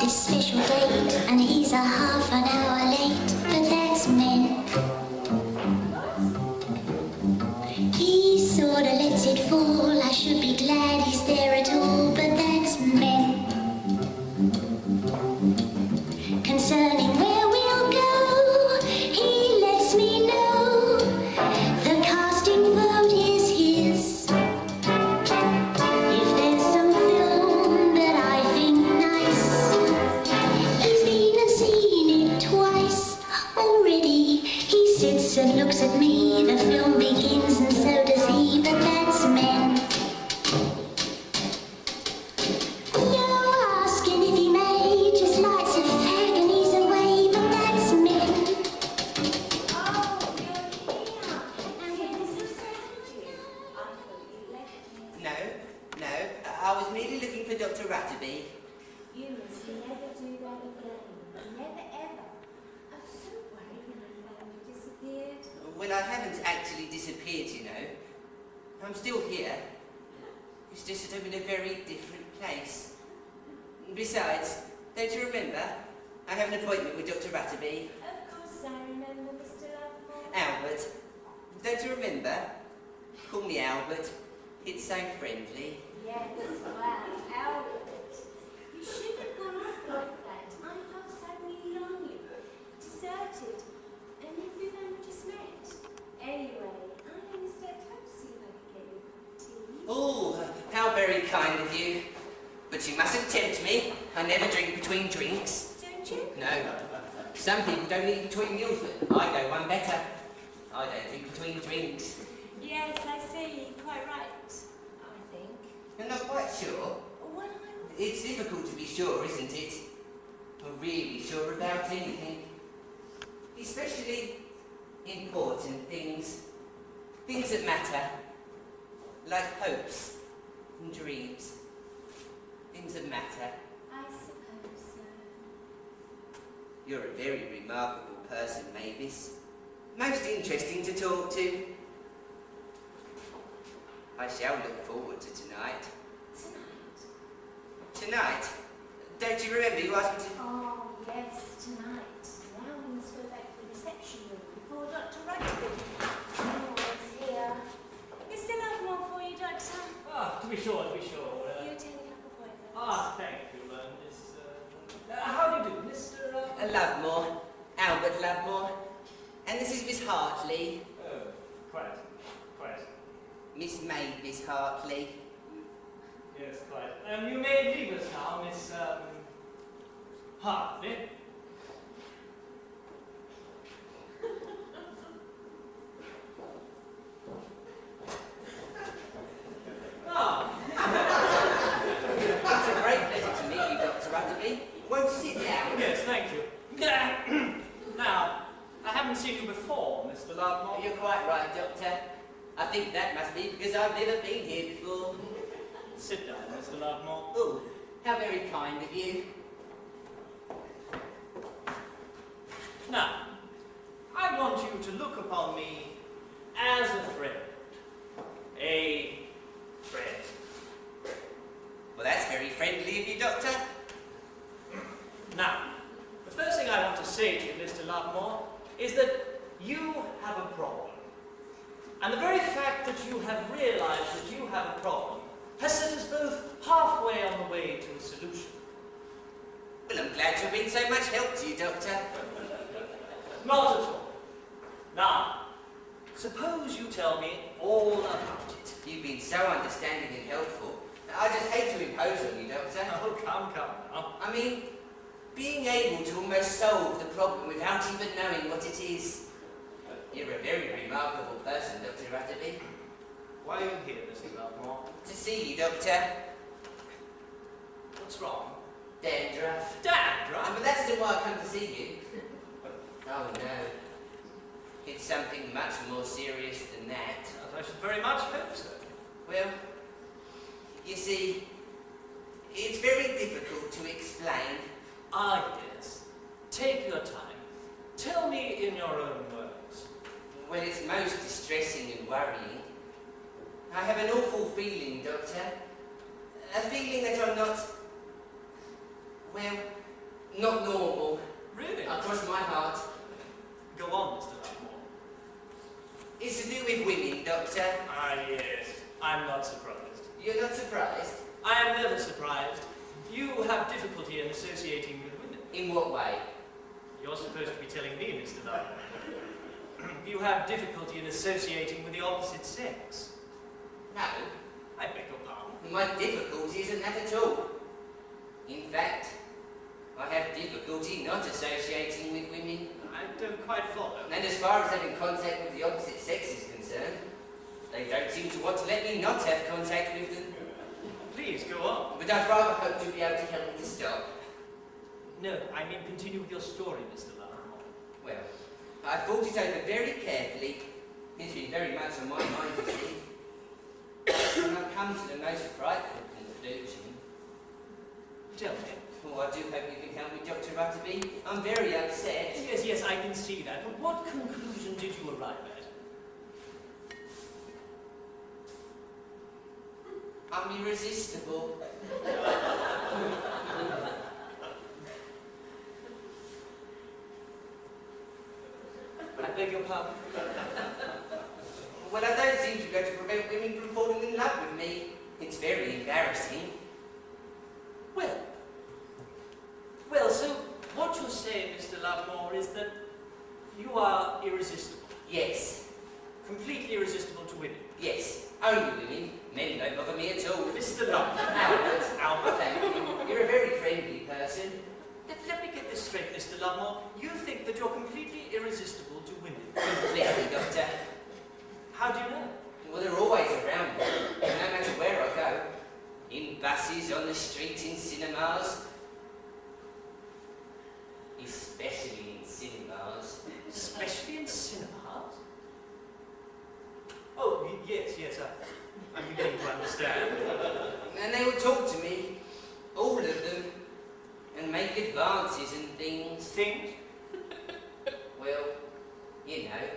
this special date, and he's a half an hour late, but that's men. He sorta lets it fall, I should be glad he's there at all, but that's men. Concerning where we'll go, he lets me know the casting vote is his. If there's some film that I think nice, he's been and seen it twice already. He sits and looks at me, the film begins and so does he, but that's men. No asking if he may, just lights a fag and he's away, but that's men. No, I was merely looking for Dr. Ratterby. You must never do that again. Never ever. I was so worried when I found you disappeared. Well, I haven't actually disappeared, you know. I'm still here. It's just that I'm in a very different place. Besides, don't you remember? I have an appointment with Dr. Ratterby. Of course I remember, Mr. Lovemore. Albert. Don't you remember? Call me Albert. It's so friendly. Yes, well, Albert. You shouldn't have gone off like that. I felt suddenly lonely, deserted, and yet we've only just met. Anyway, I only stepped up to see if I could get you tea. Oh, how very kind of you. But you mustn't tempt me. I never drink between drinks. Don't you? No. Some people don't eat between meals, but I go one better. I don't drink between drinks. Yes, I see. Quite right, I think. You're not quite sure? Well, I was... It's difficult to be sure, isn't it? Or really sure about anything. Especially important things. Things that matter. Like hopes and dreams. Things that matter. I suppose so. You're a very remarkable person, Mavis. Most interesting to talk to. I shall look forward to tonight. Tonight? Tonight? Don't you remember you asked me to... Oh, yes, tonight. Now we must go back to the reception room before Dr. Rugby. Oh, it's here. Is still have more for you, Doctor? Ah, to be sure, to be sure. You attending up appointment? Thank you, Miss... how do you do, Mr... Lovemore. Albert Lovemore. And this is Miss Hartley. Oh, quite. Miss Mavis Hartley. Yes, quite. You may leave us now, Miss, Hartley. Ah, It's a great pleasure to meet you, Dr. Rutterby. Won't you sit down? yes, thank you. Now, I haven't seen you before, Mr. Lovemore. You're quite right, Doctor. I think that must be because I've never been here before. Sit down, Mr. Lovemore. Oh, how very kind of you. Now, I want you to look upon me as a friend. A friend. Well, that's very friendly of you, Doctor. Now, the first thing I want to say to you, Mr. Lovemore, is that you have a problem. And the very fact that you have realized that you have a problem has set us both halfway on the way to a solution. Well, I'm glad to have been so much help to you, Doctor. Not at all. Now, suppose you tell me all about it. You've been so understanding and helpful. I just hate to impose on you, Doctor. Oh, come now. I mean, being able to almost solve the problem without even knowing what it is. You're a very remarkable person, Dr. Rutterby. Why are you here, Mr. Lovemore? To see you, Doctor. What's wrong? Dandruff. Dandruff? But that's still why I come to see you. Oh, no. It's something much more serious than that. I should very much hope so. Well, you see, it's very difficult to explain. Ah, yes. Take your time. Tell me in your own words. Well, it's most distressing and worrying. I have an awful feeling, Doctor. A feeling that I'm not... Well, Not normal. Really? Across my heart. Go on, Mr. Lovemore. It's to do with women, Doctor. Ah, yes. I'm not surprised. You're not surprised? I am never surprised. You have difficulty in associating with women. In what way? You're supposed to be telling me, Mr. Lovemore. You have difficulty in associating with the opposite sex. No. I beg your pardon. My difficulty isn't that at all. In fact, I have difficulty not associating with women. I don't quite follow. And as far as having contact with the opposite sex is concerned, they don't seem to want to let me not have contact with them. Please, go on. But I'd rather hope to be able to help me to stop. No, I mean continue with your story, Mr. Lovemore. Well, I thought it over very carefully. It's been very much on my mind, you see. And I've come to the most frightful conclusion. Tell me. Oh, I do hope you can help me, Dr. Butterby. I'm very upset. Yes, I can see that. But what conclusion did you arrive at? I'm irresistible. I beg your pardon? Well, I don't seem to be able to prevent women from falling in love with me. It's very embarrassing. Well, so what you're saying, Mr. Lovemore, is that you are irresistible. Yes, Completely irresistible to women. yes. Only women. Men don't bother me at all. Mr. Lovemore. Albert, thank you. You're a very friendly person. Let me get this straight, Mr. Lovemore. You think that you're completely irresistible to women. Completely, Doctor. How do you know? Well, they're always around me, no matter where I go. In buses, on the street, in cinemas. Especially in cinemas. Especially in cinemas? Oh, yes, I'm beginning to understand. And they will talk to me, all of them, and make advances and things. Things? Well, you know.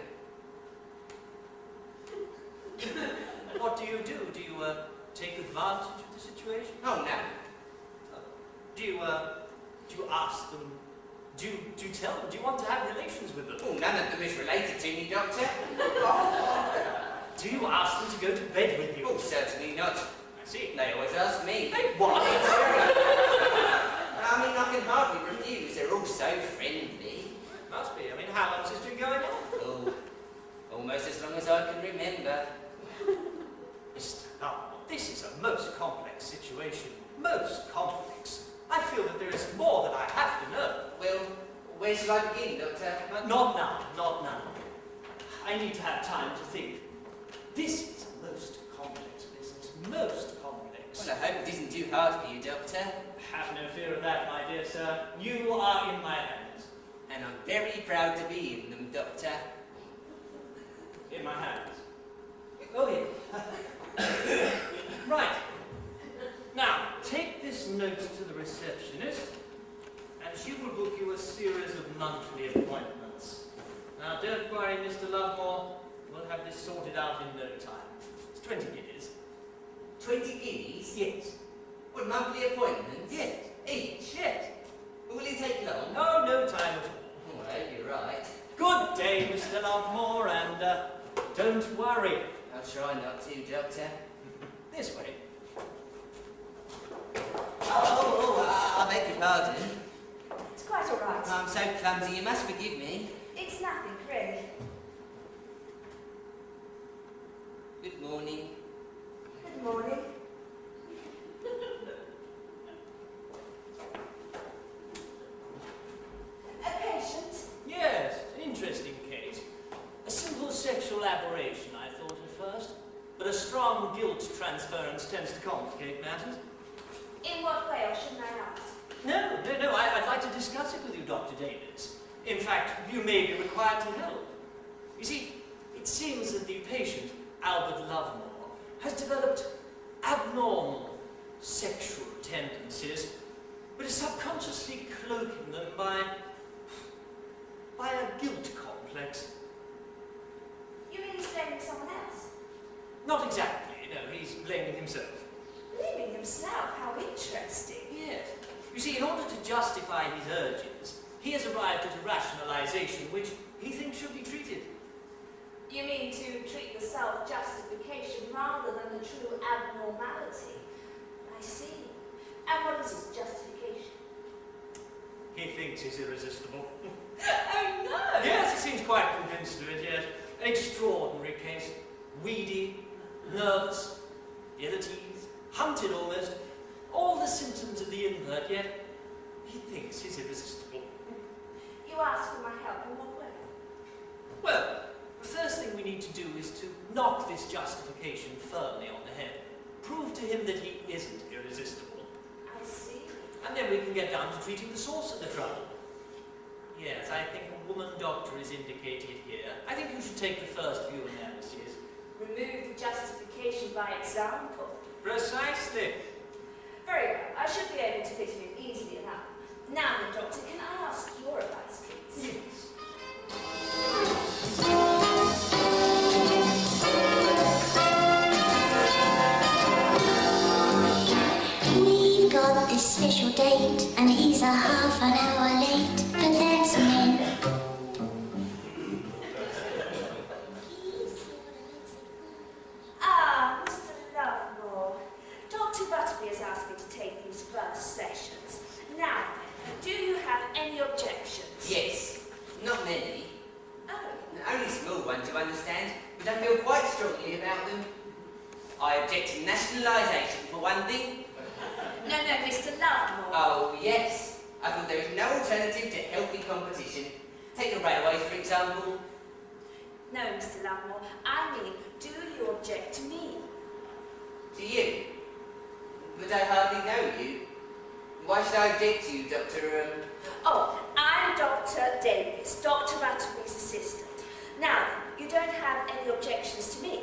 What do? Do you take advantage of the situation? Oh, no. Do you ask them? Do you tell them? Do you want to have relations with them? Oh, none of them is related to me, Doctor. Do you ask them to go to bed with you? Oh, certainly not. I see. They always ask me. Hey, what? I mean, I can hardly refuse. They're all so friendly. Must be. I mean, how long has this been going on? Oh, almost as long as I can remember. Mr. Lovemore, this is a most complex situation. Most complex. I feel that there is more that I have to know. Well, where shall I begin, Doctor? Not now. I need to have time to think. This is a most complex business. Most complex. Well, I hope it isn't too hard for you, Doctor. Have no fear of that, my dear sir. You are in my hands. And I'm very proud to be in them, Doctor. In my hands. Oh, yeah. Right. Now, take this note to the receptionist, and she will book you a series of monthly appointments. Now, don't worry, Mr. Lovemore. We'll have this sorted out in no time. It's 20 guineas. 20 guineas? Yes. What, monthly appointments? Yes. Each? Yes. Will it take long? No time at all. Oh, I hope you're right. Good day, Mr. Lovemore, and don't worry. I'll try not to, Doctor. This way. I beg your pardon. It's quite all right. I'm so clumsy, you must forgive me. It's nothing, really. Good morning. Good morning. A patient? Yes, an interesting case. A simple sexual aberration, I thought at first, but a strong guilt transference tends to complicate matters. In what way, or shouldn't I ask? No, I'd like to discuss it with you, Dr. Davis. In fact, you may be required to help. You see, it seems that the patient, Albert Lovemore, has developed abnormal sexual tendencies, but is subconsciously cloaking them by a guilt complex. You mean he's blaming someone else? Not exactly, no, he's blaming himself. Blaming himself? How interesting. Yes. You see, in order to justify his urges, he has arrived at a rationalization which he thinks should be treated. You mean to treat the self-justification rather than the true abnormality? I see. And what is his justification? He thinks he's irresistible. Oh no! Yes, he seems quite convinced of it, yes. An extraordinary case. Weedy, nervous, ill at ease, hunted almost. All the symptoms of the invert, yet he thinks he's irresistible. You ask for my help in what way? Well, the first thing we need to do is to knock this justification firmly on the head. Prove to him that he isn't irresistible. I see. And then we can get down to treating the source of the trouble. Yes, I think a woman doctor is indicated here. I think you should take the first few analyses. Remove the justification by example. Precisely. Very well. I should be able to fit him in easily enough. Now then, Doctor, can I ask your advice, please? Yes. We've got this special date, and he's a half an hour late, but that's meant. Ah, Mr. Lovemore. Dr. Butterby has asked me to take these first sessions. Now, do you have any objections? Yes, not many. Oh, Only small ones, you understand, but I feel quite strongly about them. I object to nationalisation, for one thing. no, Mr. Lovemore. Oh, yes. I thought there is no alternative to healthy competition. Take the railways, for example. No, Mr. Lovemore. I mean, do you object to me? To you? But I hardly know you. Why should I object to you, Dr. Oh, I'm Dr. Davis, Dr. Butterby's assistant. Now, you don't have any objections to me?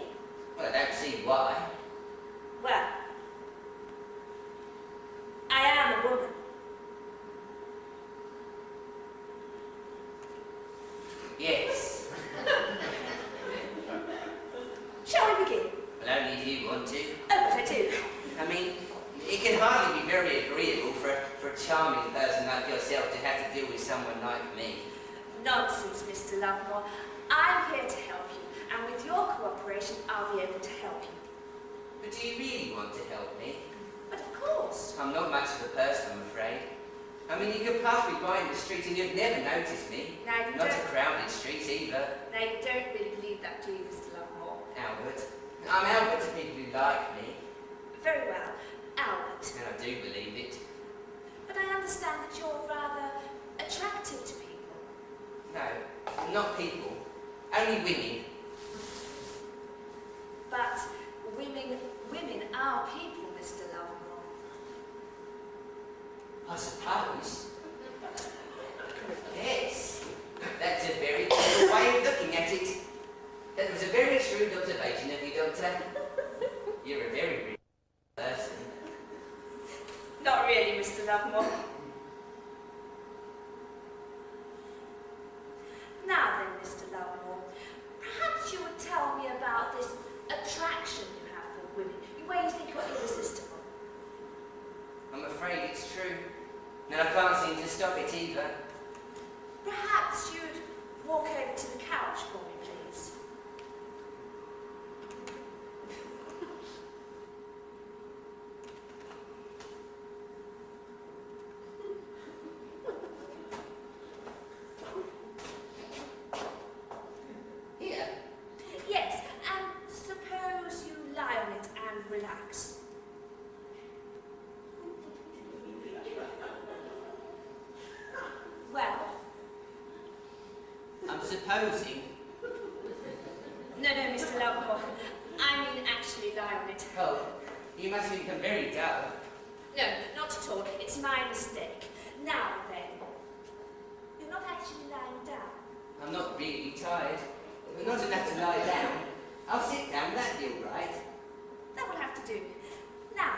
Well, I don't see why. Well, I am a woman. Yes. Shall we begin? Well, only if you want to. Oh, but I do. I mean, it can hardly be very agreeable for a charming person like yourself to have to deal with someone like me. Nonsense, Mr. Lovemore. I'm here to help you, and with your cooperation, I'll be able to help you. But do you really want to help me? But of course. I'm not much of a person, I'm afraid. I mean, you could pass me by in the street and you'd never notice me. Now you Not a don't. crowded street either. Now you don't really believe that, do you, Mr. Lovemore? Albert. I'm Albert to people who like me. Very well, Albert. And I do believe it. But I understand that you're rather attractive to people. No, not people. Only women. But women are people, Mr. Lovemore. I suppose. Yes. That's a very clever way of looking at it. That was a very shrewd observation of you, Doctor. You're a very real person. Not really, Mr. Lovemore. Now then, Mr. Lovemore, perhaps you would tell me about this attraction you have for women, where you think you're irresistible. I'm afraid it's true. And I can't seem to stop it either. Perhaps you'd walk over to the couch for me, please. Here. Yes, and suppose you lie on it and relax. Well, I'm supposing. no, Mr. Lovemore. I mean actually lie on it. Oh, you must have become very dull. No, not at all. It's my mistake. Now then, you're not actually lying down. I'm not really tired. Not enough to lie down. I'll sit down, that'll be all right. That will have to do. Now,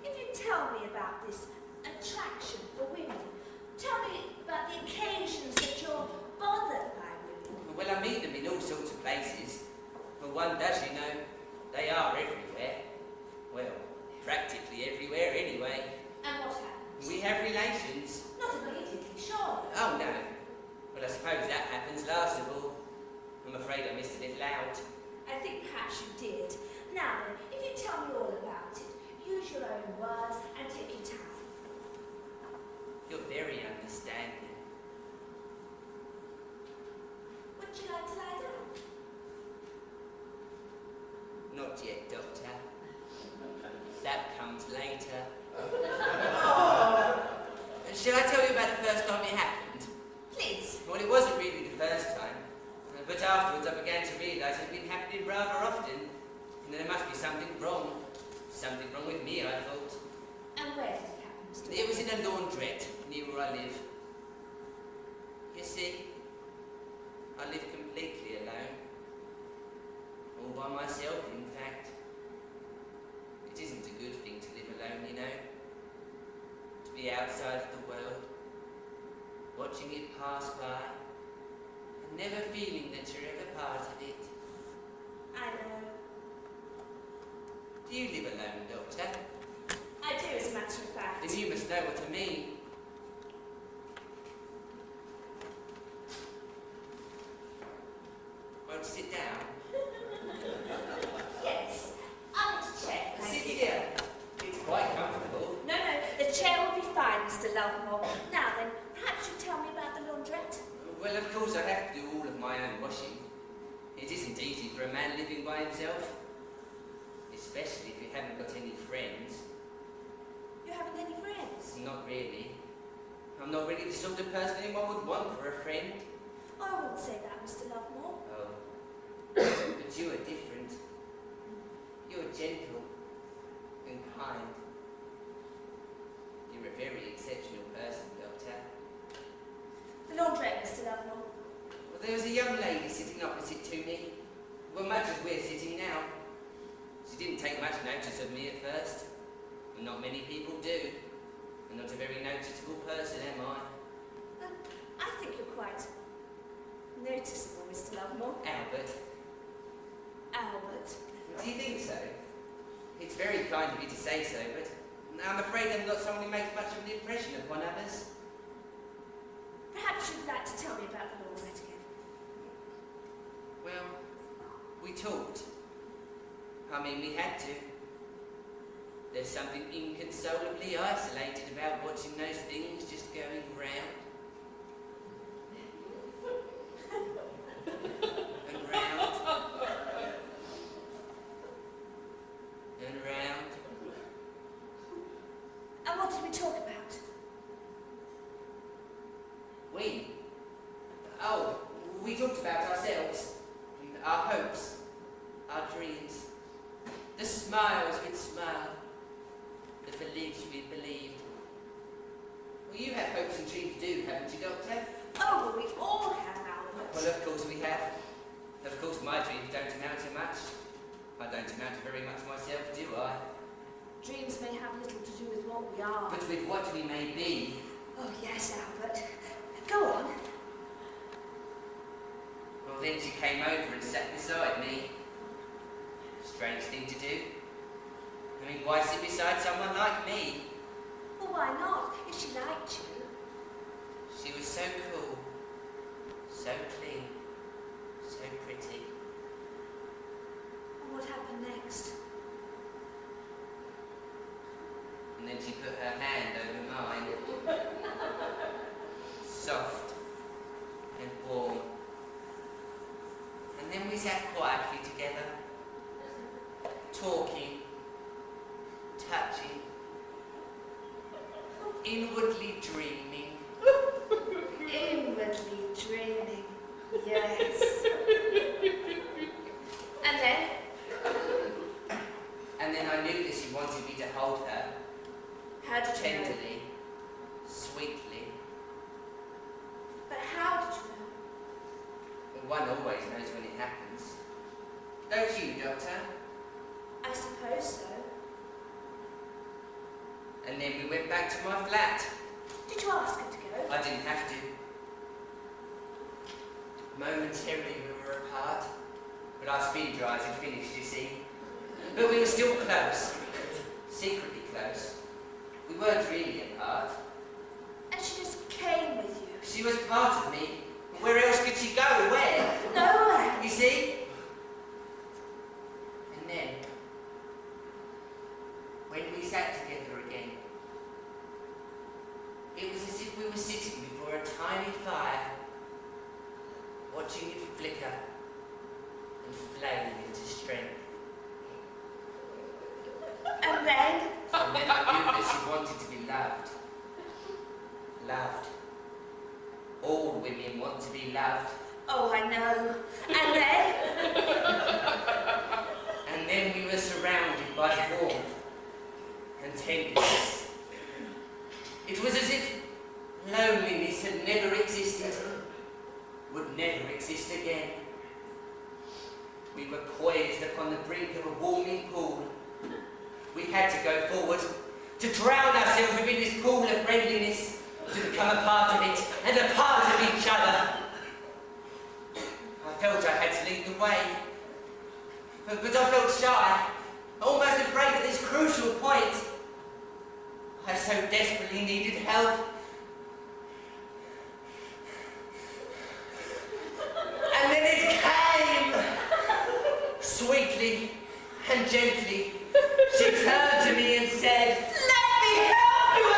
if you tell me about this attraction for women, tell me about the occasions that you're bothered by women. Well, I meet them in all sorts of places. For one does, you know, they are everywhere. Well, practically everywhere anyway. And what happens? We have relations. perhaps you did. Now then, if you tell me all about it, use your own words and take your time. You're very understanding. Would you like to lie down? Not yet, Doctor. That comes later. Shall I tell you about the first time it happened? Please. Well, it wasn't really the first time. But afterwards I began to realise it had been happening rather often. And there must be something wrong. Something wrong with me, I thought. And where did it happen, Mr. It was in a laundrette near where I live. You see, I live completely alone. All by myself, in fact. It isn't a good thing to live alone, you know. To be outside of the world, watching it pass by, and never feeling that you're ever part of it. I know. Do you live alone, Doctor? I do, as a matter of fact. Then you must know what I mean. Won't you sit down? Yes. I'll get a chair. Sit Thank you. here. It's quite comfortable. No, the chair will be fine, Mr. Lovemore. Now then, perhaps you'll tell me about the laundrette? Well, of course, I have to do all of my own washing. It isn't easy for a man living by himself. Especially if you haven't got any friends. You haven't any friends? Not really. I'm not really the sort of person anyone would want for a friend. I wouldn't say that, Mr. Lovemore. Oh. But you are different. You're gentle and kind. You're a very exceptional person, Doctor. The laundrette, Mr. Lovemore. Well, there was a young lady sitting opposite to me. Well, much as we're sitting now. She didn't take much notice of me at first. And not many people do. I'm not a very noticeable person, am I? I think you're quite noticeable, Mr. Lovemore. Albert. Albert. Do you think so? It's very kind of you to say so, but I'm afraid I'm not someone who makes much of an impression upon others. Perhaps you'd like to tell me about the laundrette again. Well, we talked. I mean, we had to. There's something inconsolably isolated about watching those things just going round. And round. And round. And what did we talk about? We talked about ourselves, our hopes, our dreams, the smiles we'd smiled, the beliefs we'd believed. Well, you have hopes and dreams too, haven't you, Doctor? Oh, well, we all have, Albert. Well, of course we have. Of course my dreams don't amount to much. I don't amount to very much myself, do I? Dreams may have little to do with what we are. But with what we may be. Oh, yes, Albert. Go on. Well, then she came over and sat beside me. Strange thing to do. I mean, why sit beside someone like me? Well, why not, if she liked you? She was so cool, so clean, so pretty. And what happened next? And then she put her hand over mine. Soft and warm. And then we sat quietly together, talking, touching, inwardly dreaming. Inwardly dreaming, yes. And then? And then I knew that she wanted me to hold her, How did you know? tenderly, sweetly. But how did you know? One always knows when it happens. Don't you, Doctor? I suppose so. And then we went back to my flat. Did you ask her to go? I didn't have to. Momentarily we were apart, but our speed dries had finished, you see. But we were still close, secretly close. We weren't really apart. And she just came with you? She was part of me. Where else could she go? Where? Nowhere. You see? flame into strength. And then? And then I knew that she wanted to be loved. Loved. All women want to be loved. Oh, I know. And then? And then we were surrounded by warmth and tenderness. It was as if loneliness had never existed, would never exist again. We were poised upon the brink of a warming pool. We had to go forward, to drown ourselves within this pool of friendliness, to become a part of it and a part of each other. I felt I had to lead the way, but I felt shy, almost afraid at this crucial point. I so desperately needed help. And then it came! Sweetly and gently, she turned to me and said, "Let me help you!"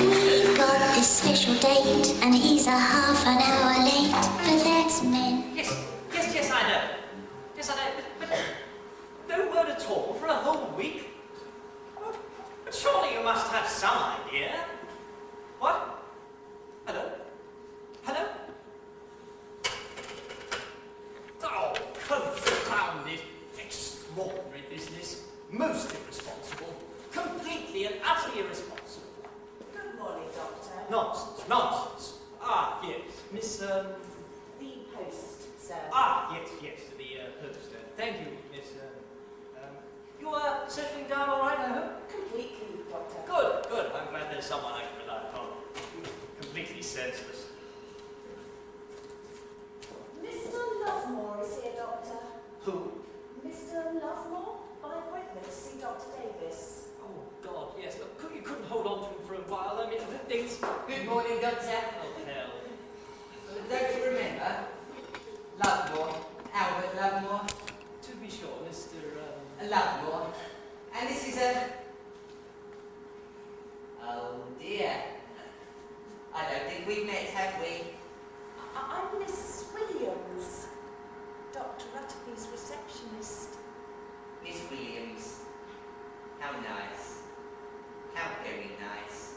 We've got this special date, and he's a half an hour late. But that's men. Yes, I know. Yes, I know. But no word at all for a whole week? But surely you must have some idea. What? Hello? Hello? Oh, confounded. Extraordinary business. Most irresponsible. Completely and utterly irresponsible. Good morning, Doctor. Nonsense. Ah, yes. Miss, The post, sir. yes, the post. Thank you, Miss, you are settling down all right, I hope? Completely, Doctor. Good. I'm glad there's someone I can rely upon. Completely senseless. Mr. Lovemore is here, Doctor. Who? Mr. Lovemore, by appointment to see Dr. Davis. Oh, God, yes. Look, you couldn't hold on to him for a while. I mean, things... Good morning, Doctor. Oh, hell. Don't you remember? Lovemore, Albert Lovemore. To be sure, Mr. Lovemore. And this is a... Oh dear. I don't think we've met, have we? I'm Miss Williams, Dr. Rutterby's receptionist. Miss Williams. How nice. How very nice.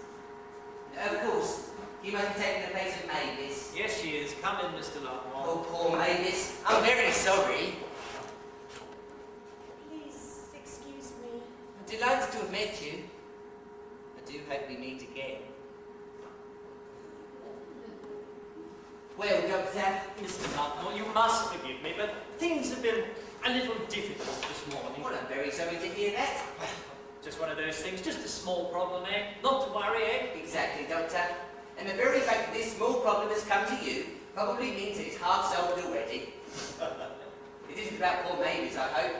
Of course, you must be taking the place of Mavis. Yes, she is. Come in, Mr. Lovemore. Oh, poor Mavis. I'm very sorry. Please excuse me. I'm delighted to have met you. I do hope we meet again. Well, Doctor, Mr. Lovemore, you must forgive me, but things have been a little difficult this morning. well, I'm very sorry to hear that. Just one of those things, just a small problem, eh? Not to worry, eh? Exactly, Doctor. And the very fact that this small problem has come to you probably means that it's half solved already. It isn't about poor Mavis, I hope.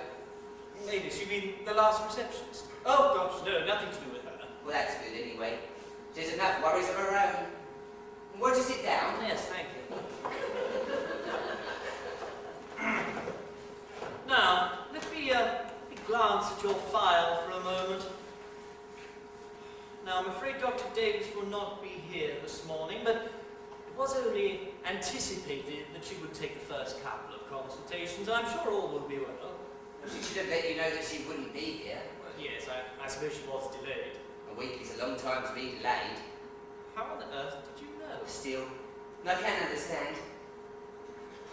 Mavis, you mean the last receptionist? Oh, gosh, no, nothing to do with her. Well, that's good anyway. She has enough worries of her own. Won't you sit down? Yes, thank you. Now, let me glance at your file for a moment. Now, I'm afraid Dr. Davis will not be here this morning, but it was only anticipated that she would take the first couple of consultations. I'm sure all will be well. She should have let you know that she wouldn't be here. Well, yes, I suppose she was delayed. A week is a long time to be delayed. How on earth did you know? Still, I can understand.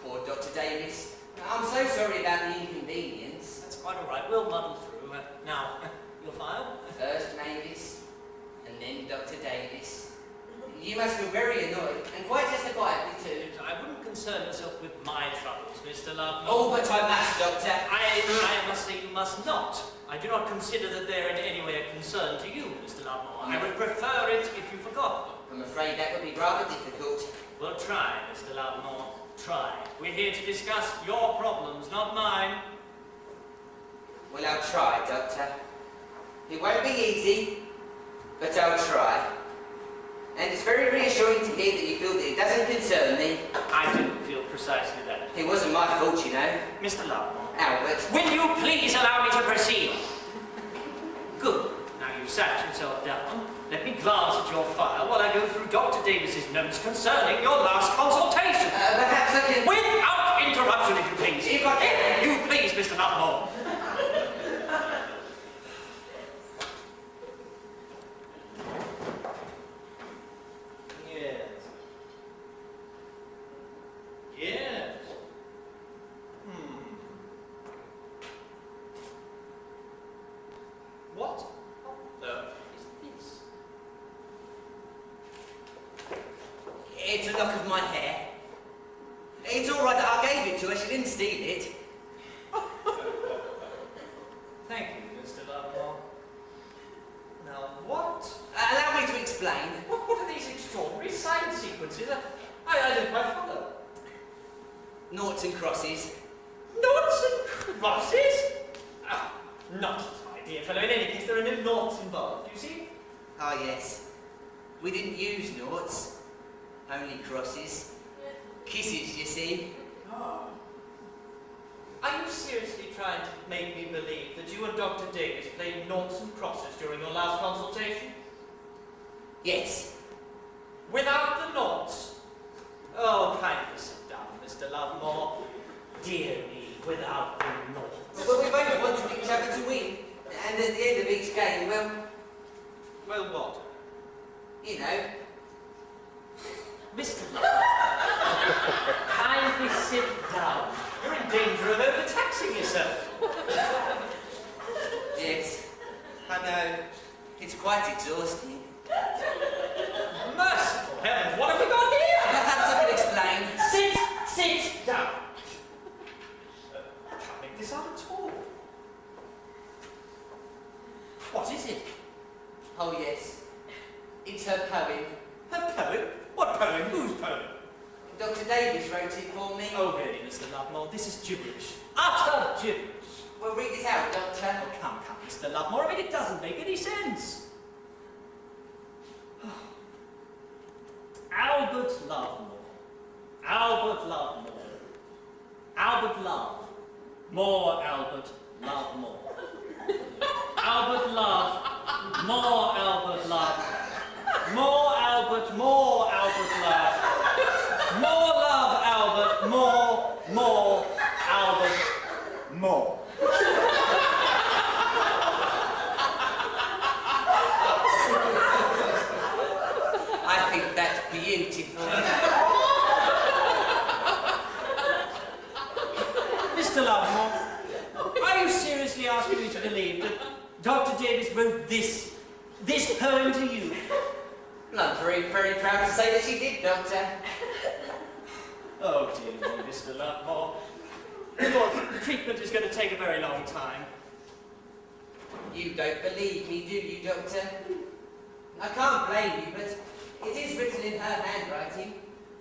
Poor Dr. Davis. I'm so sorry about the inconvenience. That's quite all right. We'll muddle through. Now, your file? First Mavis, and then Dr. Davis. You must feel very annoyed, and quite justifiably too. I wouldn't concern yourself with my troubles, Mr. Lovemore. Oh, but I must, Doctor. I must say you must not. I do not consider that they're in any way a concern to you, Mr. Lovemore. I would prefer it if you forgot them. I'm afraid that would be rather difficult. Well, try, Mr. Lovemore. Try. We're here to discuss your problems, not mine. Well, I'll try, Doctor. It won't be easy, but I'll try. And it's very reassuring to hear that you feel that it doesn't concern me. I didn't feel precisely that. It wasn't my fault, you know. Mr. Lovemore. Albert. Will you please allow me to proceed? Good. Now you sat yourself down, let me glance at your file while I go through Dr. Davis's notes concerning your last consultation. Perhaps I can... Without interruption, if you please. If I can. If you please, Mr. Lovemore. Yes. Yes. What on earth is this? It's a lock of my hair. It's all right that I gave it to her. She didn't steal it. Thank you, Mr. Lovemore. Now, what? Allow me to explain. What are these extraordinary sign sequences? I don't quite follow. Noughts and crosses. Noughts and crosses? Ah, not my dear fellow. In any case, there are no noughts involved, you see? Ah, yes. We didn't use noughts. Only crosses. Kisses, you see. Oh. Are you seriously trying to make me believe that you and Dr. Davis played noughts and crosses during your last consultation? Yes. Without the noughts? Oh, kindly sit down, Mr. Lovemore. Dear me, without the noughts. Well, we both wanted each other to win. And at the end of each game, well... Well, what? You know... Mr. Lovemore, kindly sit down. You're in danger of overtaxing yourself. Yes. I know. It's quite exhausting. Merciful heavens, what have we got here? Perhaps I can explain. Sit down. I can't make this out at all. What is it? Oh, yes. It's her poem. Her poem? What poem? Whose poem? Dr. Davis wrote it for me. Oh, really, Mr. Lovemore, this is gibberish. Utter gibberish. Well, read it out, Doctor. Oh, come, Mr. Lovemore, I mean, it doesn't make any sense. Albert Lovemore. Albert Lovemore. Albert Love. More Albert Lovemore. Albert Love. More Albert Love. More Albert, more Albert Love. More love, Albert, more Albert, more. I think that's beautiful. Mr. Lovemore, are you seriously asking me to believe that Dr. Davis wrote this poem to you? Well, I'm very, very proud to say that she did, Doctor. Oh, dear me, Mr. Lovemore. Your treatment is going to take a very long time. You don't believe me, do you, Doctor? I can't blame you, but it is written in her handwriting.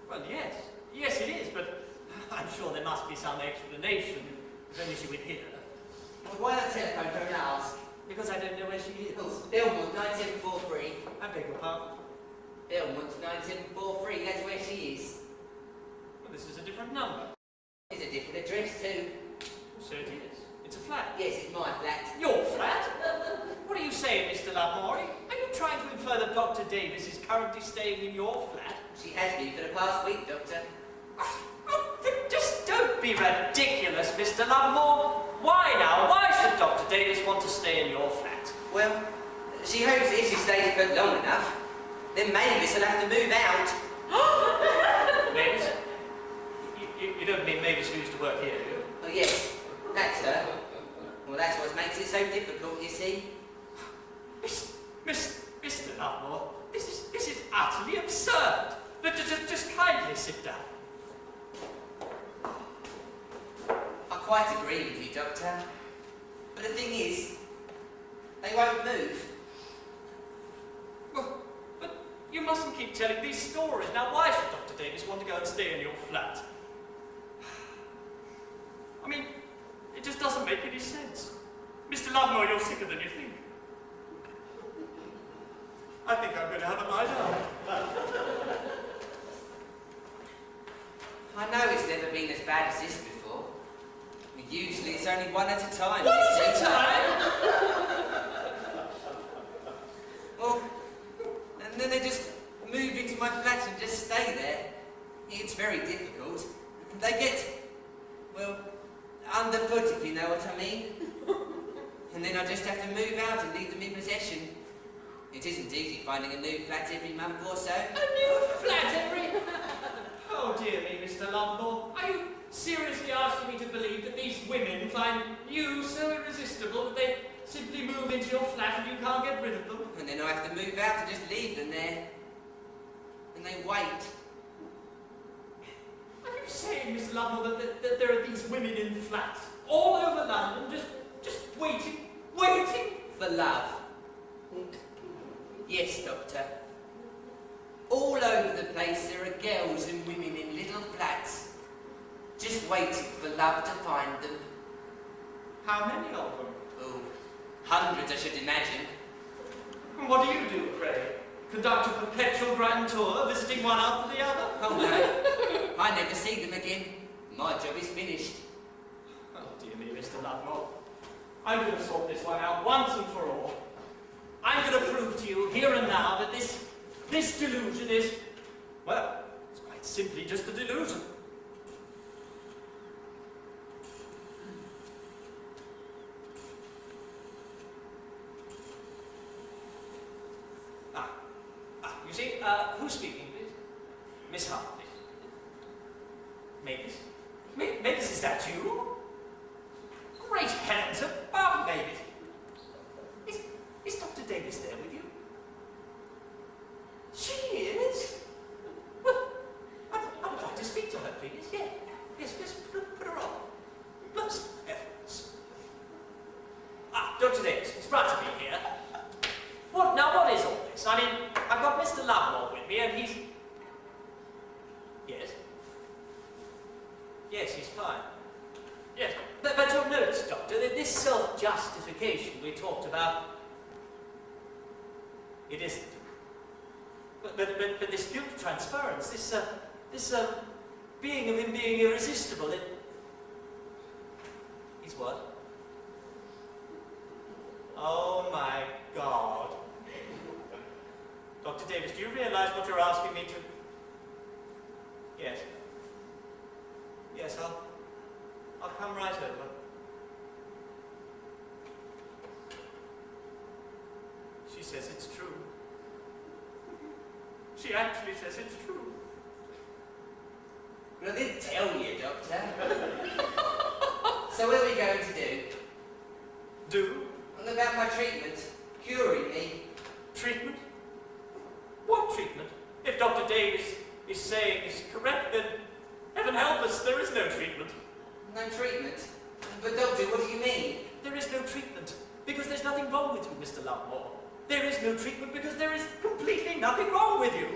Well, yes. Yes, it is, but I'm sure there must be some explanation, if only she would hear. Well, why not telephone her and ask? Because I don't know where she is. Oh, Belmont, 9743. I beg your pardon? Belmont, 9743, that's where she is. Well, this is a different number. It's a different address, too. So it is. It's a flat. Yes, it's my flat. Your flat? What are you saying, Mr. Lovemore? Are you trying to infer that Dr. Davis is currently staying in your flat? She has been for the past week, Doctor. Oh, just don't be ridiculous, Mr. Lovemore. Why now? Why should Dr. Davis want to stay in your flat? Well, she hopes that if she stays put long enough, then Mavis will have to move out. Mavis? You don't mean Mavis who used to work here, do you? Oh, yes, that's her. Well, that's what makes it so difficult, you see. Mr. Lovemore, this is utterly absurd. But just kindly sit down. I quite agree with you, Doctor. But the thing is, they won't move. Well, but you mustn't keep telling these stories. Now, why should Dr. Davis want to go and stay in your flat? I mean, it just doesn't make any sense. Mr. Lovemore, you're sicker than you think. I think I'm going to have a lie down. I know it's never been as bad as this before. Usually it's only one at a time. One you at a see. time? And then they just move into my flat and just stay there. It's very difficult. They get, well, underfoot, if you know what I mean. And then I just have to move out and leave them in possession. It isn't easy finding a new flat every month or so. A new flat every... Oh dear me, Mr. Lovemore. Are you seriously asking me to believe that these women find you so irresistible that they simply move into your flat and you can't get rid of them? And then I have to move out and just leave them there. And they wait. Are you saying, Mr. Lovemore, that there are these women in flats all over London just waiting For love. Yes, Doctor. All over the place there are girls and women in little flats, just waiting for love to find them. How many of them? Oh, hundreds, I should imagine. And what do you do, pray? Conduct a perpetual grand tour, visiting one after the other? Oh no, I never see them again. My job is finished. Oh dear me, Mr. Lovemore. I'm going to sort this one out once and for all. I'm going to prove to you here and now that this delusion is, well, it's quite simply just a delusion. You see, who's speaking, please? Miss Hartley. Mavis? Mavis, is that you? Great heavens above, Mavis! Is Dr. Davis there with you? She is? Well, I would like to speak to her, please. Yes, put her on. Most heavens. Dr. Davis, it's bright to be here. What is all this? I mean, I've got Mr. Lovemore with me, and he's... Yes? Yes, he's fine. Yes, but you'll notice, Doctor, that this self-justification we talked about, it isn't. But this guilt transference, this being of him being irresistible, it... He's what? Oh my God. Dr. Davis, do you realize what you're asking me to... Yes. Yes, I'll come right over. She says it's true. She actually says it's true. Well, I didn't tell you, Doctor. So what are we going to do? Do? What about my treatment? Curing me? Treatment? What treatment? If Dr. Davis is saying is correct, then heaven help us, there is no treatment. No treatment? But Doctor, what do you mean? There is no treatment, because there's nothing wrong with you, Mr. Lovemore. There is no treatment because there is completely nothing wrong with you.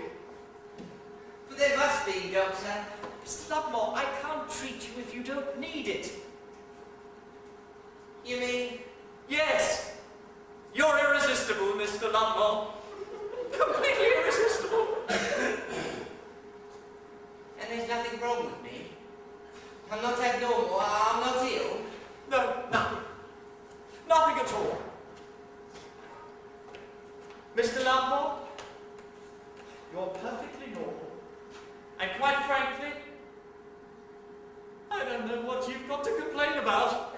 But there must be, Doctor. Mr. Lovemore, I can't treat you if you don't need it. You mean? Yes. You're irresistible, Mr. Lovemore. Completely irresistible. And there's nothing wrong with me? I'm not abnormal, I'm not ill? No, nothing. Nothing at all. Mr. Lovemore, you're perfectly normal. And quite frankly, I don't know what you've got to complain about.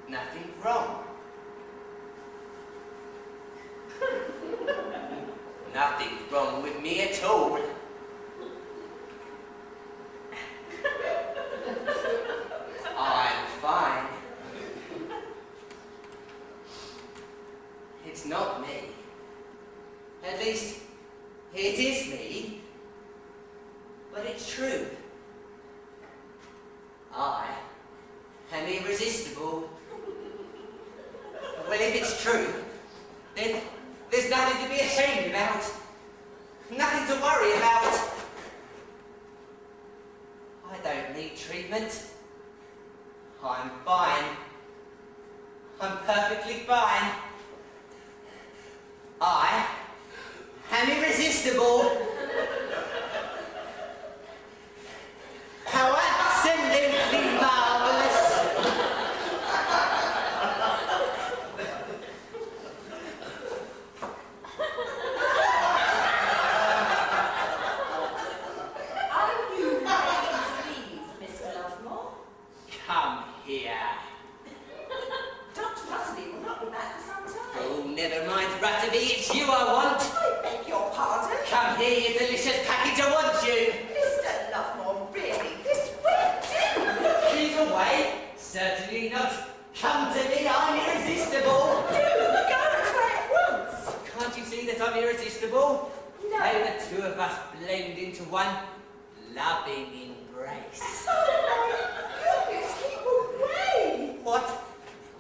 Nothing wrong. Nothing wrong with me at all. I'm fine. It's not me. At least, it is me. But it's true. I am irresistible. Well, if it's true, then there's nothing to be ashamed about. Nothing to worry about. I don't need treatment. I'm fine. I'm perfectly fine. I am irresistible. loving embrace. Keep away! What?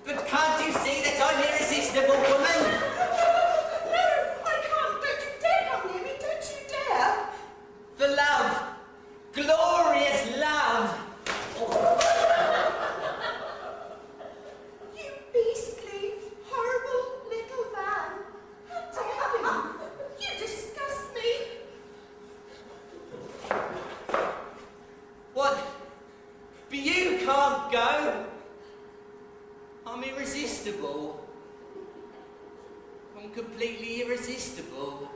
But can't you see that I'm irresistible, woman? No, I can't. Don't you dare come near me. Don't you dare. For love. Glorious love. You beastly, horrible little man. How dare you? You disgust me. What? But you can't go. I'm irresistible. I'm completely irresistible.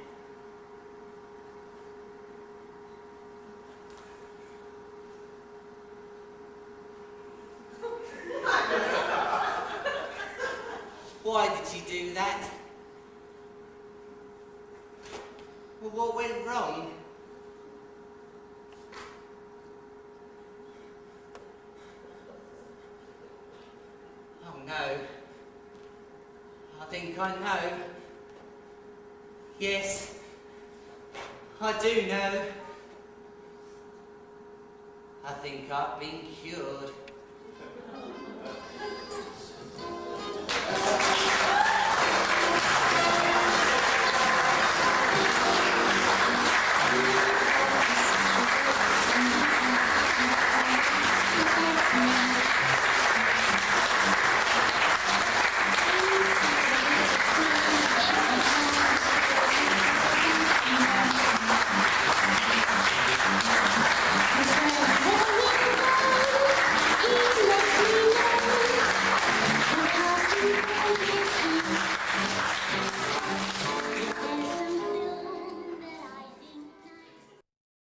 Why did you do that? Well, what went wrong? Oh no. I think I know. Yes, I do know. I think I've been cured.